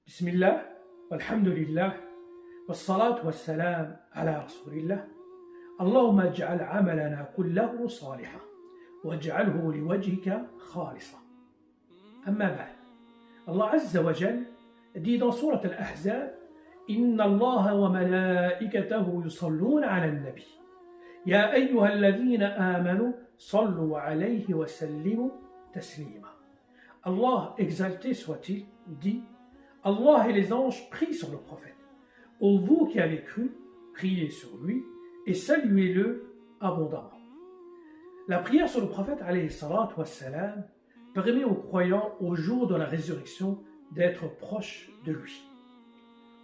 بسم الله والحمد لله والصلاة والسلام على رسول الله. اللهم اجعل عملنا كله صالحا واجعله لوجهك خالصا. أما بعد, Allah Azza wa Jal dit dans Surat Al-Ahzab: Inna Allah wa malaikatahu yusalluna ala al-nabi ya ayyuha alladhina amanu sallu alayhi wa sallimu taslima. Allah, exalté soit-il, dit: Allah et les anges prient sur le prophète. Ô vous qui avez cru, priez sur lui et saluez-le abondamment. La prière sur le prophète alayhi salatu wassalam permet aux croyants au jour de la résurrection d'être proches de lui.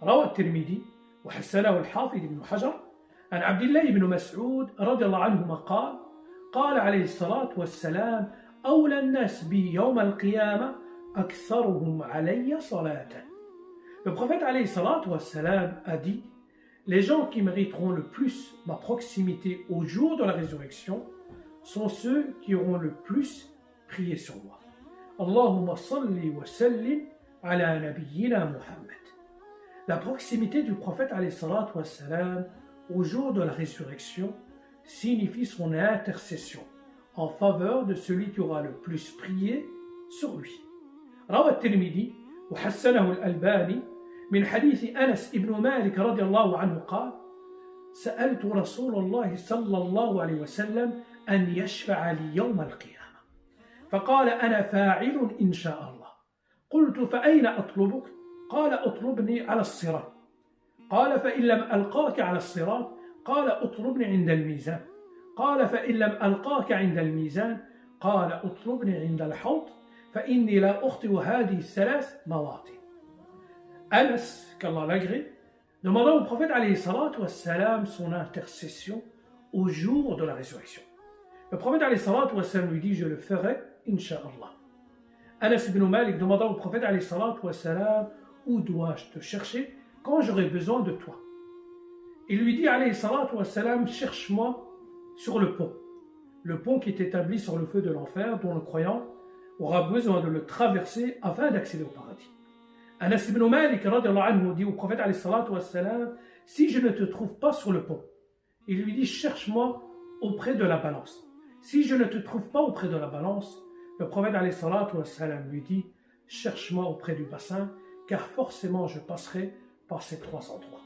روى الترمذي وحسنه الحافظ بن حجر عن عبد الله بن مسعود رضي الله عنهما قال عليه الصلاة والسلام: أولى الناس بي يوم القيامة أكثرهم علي صلاة. Le prophète alayhi salatu wassalam a dit: les gens qui mériteront le plus ma proximité au jour de la résurrection sont ceux qui auront le plus prié sur moi. Allahumma salli wa sallim ala nabiyyina Muhammad. La proximité du prophète alayhi salatu wassalam au jour de la résurrection signifie son intercession en faveur de celui qui aura le plus prié sur lui. روى الترمذي وحسنه الألباني من حديث أنس بن مالك رضي الله عنه قال: سألت رسول الله صلى الله عليه وسلم أن يشفع لي يوم القيامة فقال: أنا فاعل إن شاء الله. قلت: فأين أطلبك؟ قال: أطلبني على الصراط. قال: فإن لم ألقاك على الصراط قال: أطلبني عند الميزان. قال: فإن لم ألقاك عند الميزان قال: أطلبني عند الحوض فإني لا أخطئ هذه الثلاث مواطن. Anas, qu'Allah l'agrée, demanda au prophète alayhi salatu wassalam son intercession au jour de la résurrection. Le prophète alayhi salatu wassalam lui dit: je le ferai, incha'Allah. Anas ibn Malik demanda au prophète alayhi salatu wassalam: où dois-je te chercher quand j'aurai besoin de toi? Il lui dit alayhi salatu wassalam: cherche-moi sur le pont qui est établi sur le feu de l'enfer, dont le croyant aura besoin de le traverser afin d'accéder au paradis. Anas ibn Malik radiallahu anhu dit au prophète alayhi salatu wassalam: si je ne te trouve pas sur le pont, il lui dit: cherche-moi auprès de la balance. Si je ne te trouve pas auprès de la balance, le prophète alayhi salatu wassalam lui dit: cherche-moi auprès du bassin, car forcément je passerai par ces trois endroits.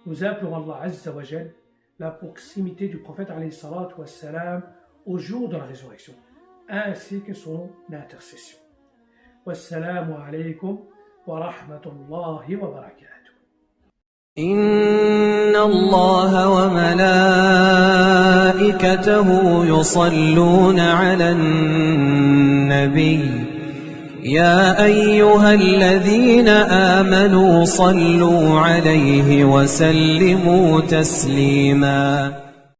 Nous implorons Allah Azza wa Jal la proximité du prophète alayhi salatu wassalam au jour de la résurrection, ainsi que son intercession. Wassalamu alaykum wa rahmatullahi wa barakatuh. إن الله وملائكته يصلون على النبي يا أيها الذين آمنوا صلوا عليه وسلموا تسليما